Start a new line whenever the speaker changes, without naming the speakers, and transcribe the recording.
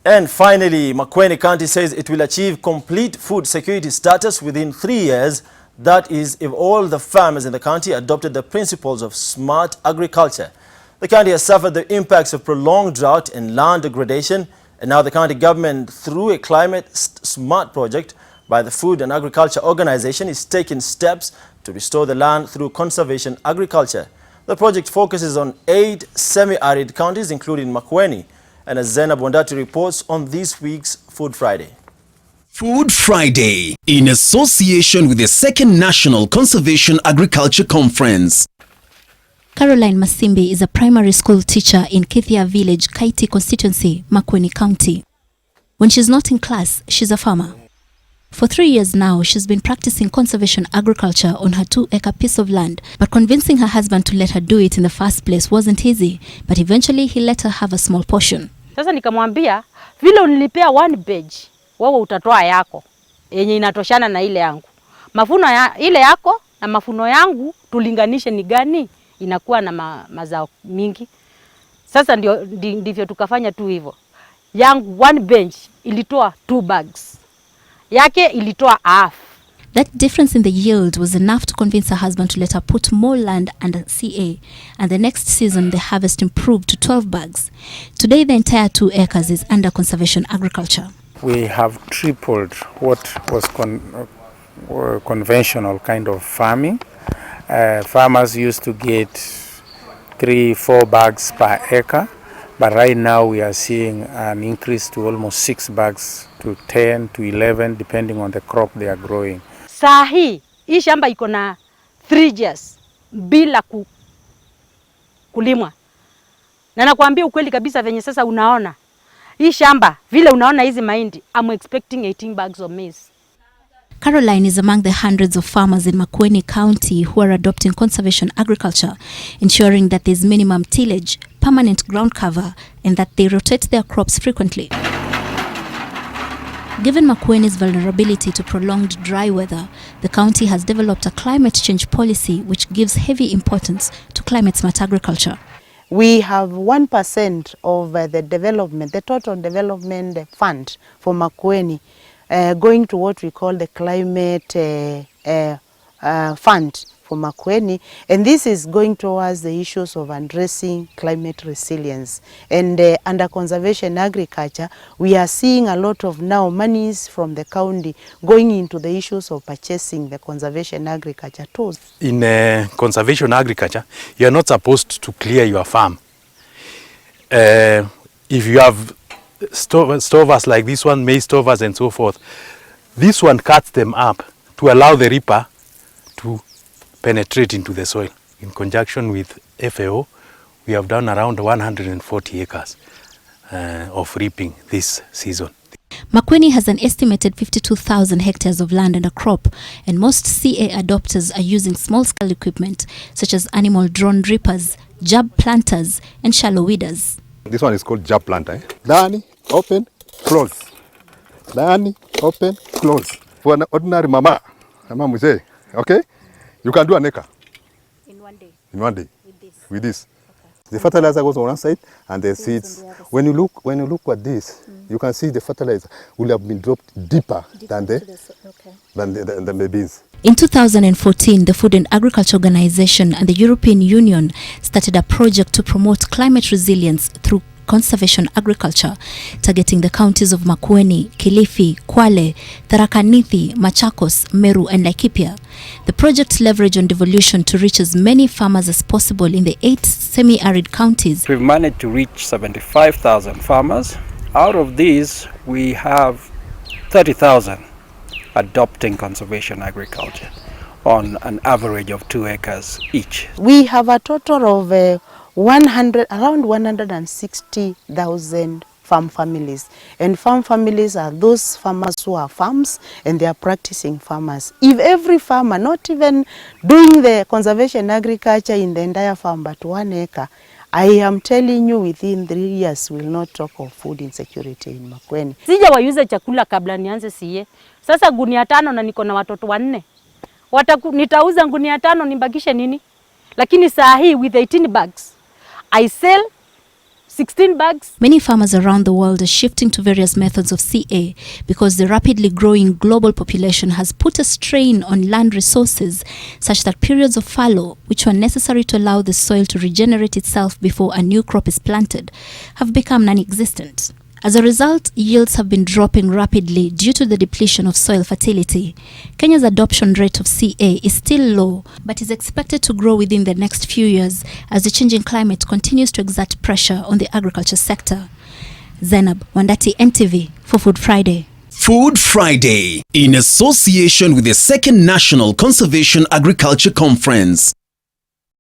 And finally, Makueni County says it will achieve complete food security status within 3 years. That is, if all the farmers in the county adopted the principles of smart agriculture. The county has suffered the impacts of prolonged drought and land degradation, and now the county government, through a climate smart project by the Food and Agriculture Organization, is taking steps to restore the land through conservation agriculture. The project focuses on 8 semi-arid counties, including Makueni. And as Zena Bondati reports on this week's Food Friday.
Food Friday, in association with the Second National Conservation Agriculture Conference.
Caroline Masimbi is a primary school teacher in Kithia Village, Kaiti constituency, Makueni County. When she's not in class, she's a farmer. For 3 years now, she's been practicing conservation agriculture on her 2-acre piece of land, but convincing her husband to let her do it in the first place wasn't easy, but eventually he let her have a small portion.
Sasa nikamwambia, vile unilipea 1 badge, wewe utatoa yako, yenye inatoshana na ile yangu. Mafuno ya ile yako na mafuno yangu tulinganishe ni gani, inakuwa na mazao mingi. Sasa ndivyo tukafanya tu hivyo. Yangu 1 bench ilitoa 2 bags. Yake ilitoa half.
That difference in the yield was enough to convince her husband to let her put more land under CA, and the next season the harvest improved to 12 bags. Today the entire 2 acres is under conservation agriculture.
We have tripled what was conventional kind of farming. Farmers used to get 3-4 bags per acre, but right now we are seeing an increase to almost 6 bags to 10 to 11 depending on the crop they are growing.
Sahi, hii shamba iko na 3 years bila kulimwa. Na nakwambia ukweli kabisa venye sasa unaona. Hii shamba vile unaona hizi mahindi, I'm expecting 18 bags of maize.
Caroline is among the hundreds of farmers in Makueni County who are adopting conservation agriculture, ensuring that there's minimum tillage, permanent ground cover, and that they rotate their crops frequently. Given Makueni's vulnerability to prolonged dry weather, the county has developed a climate change policy which gives heavy importance to climate-smart agriculture.
We have 1% of the total development fund for Makueni going to what we call the climate fund for Makueni, and this is going towards the issues of addressing climate resilience. And under conservation agriculture, we are seeing a lot of now monies from the county going into the issues of purchasing the conservation agriculture tools.
In conservation agriculture, you are not supposed to clear your farm. If you have stovers like this one, maize stovers and so forth, this one cuts them up to allow the reaper to penetrate into the soil. In conjunction with FAO, we have done around 140 acres of reaping this season.
Makueni has an estimated 52,000 hectares of land under crop, and most CA adopters are using small-scale equipment such as animal drone reapers, jab planters, and shallow weeders.
This one is called jab planter. Dani, open, close. Dani, open, close. For an ordinary mama mzee, okay? You can do an acre.
In 1 day?
In 1 day. With this.
Okay.
The fertilizer goes on one side and the seeds. When you look at this, you can see the fertilizer will have been dropped deeper than the beans.
In 2014, the Food and Agriculture Organization and the European Union started a project to promote climate resilience through conservation agriculture, targeting the counties of Makueni, Kilifi, Kwale, Tharaka Nithi, Machakos, Meru, and Laikipia. The project leveraged on devolution to reach as many farmers as possible in the 8 semi-arid counties.
We've managed to reach 75,000 farmers. Out of these, we have 30,000 adopting conservation agriculture on an average of 2 acres each.
We have a total of around 160,000 farm families, and farm families are those farmers who are farms and they are practicing farmers. If every farmer, not even doing the conservation agriculture in the entire farm but 1 acre, I am telling you within 3 years we will not talk of food insecurity in Makueni.
Sija wayuze chakula kabla nianze siye. Sasa gunia 5 na niko na watoto 4. Nitauza gunia 5 nibakishe nini? Lakini saa hii with 18 bags I sell 16 bags.
Many farmers around the world are shifting to various methods of CA because the rapidly growing global population has put a strain on land resources such that periods of fallow, which were necessary to allow the soil to regenerate itself before a new crop is planted, have become non-existent. As a result, yields have been dropping rapidly due to the depletion of soil fertility. Kenya's adoption rate of CA is still low, but is expected to grow within the next few years as the changing climate continues to exert pressure on the agriculture sector. Zainab Wandati, NTV, for Food Friday.
Food Friday, in association with the Second National Conservation Agriculture Conference.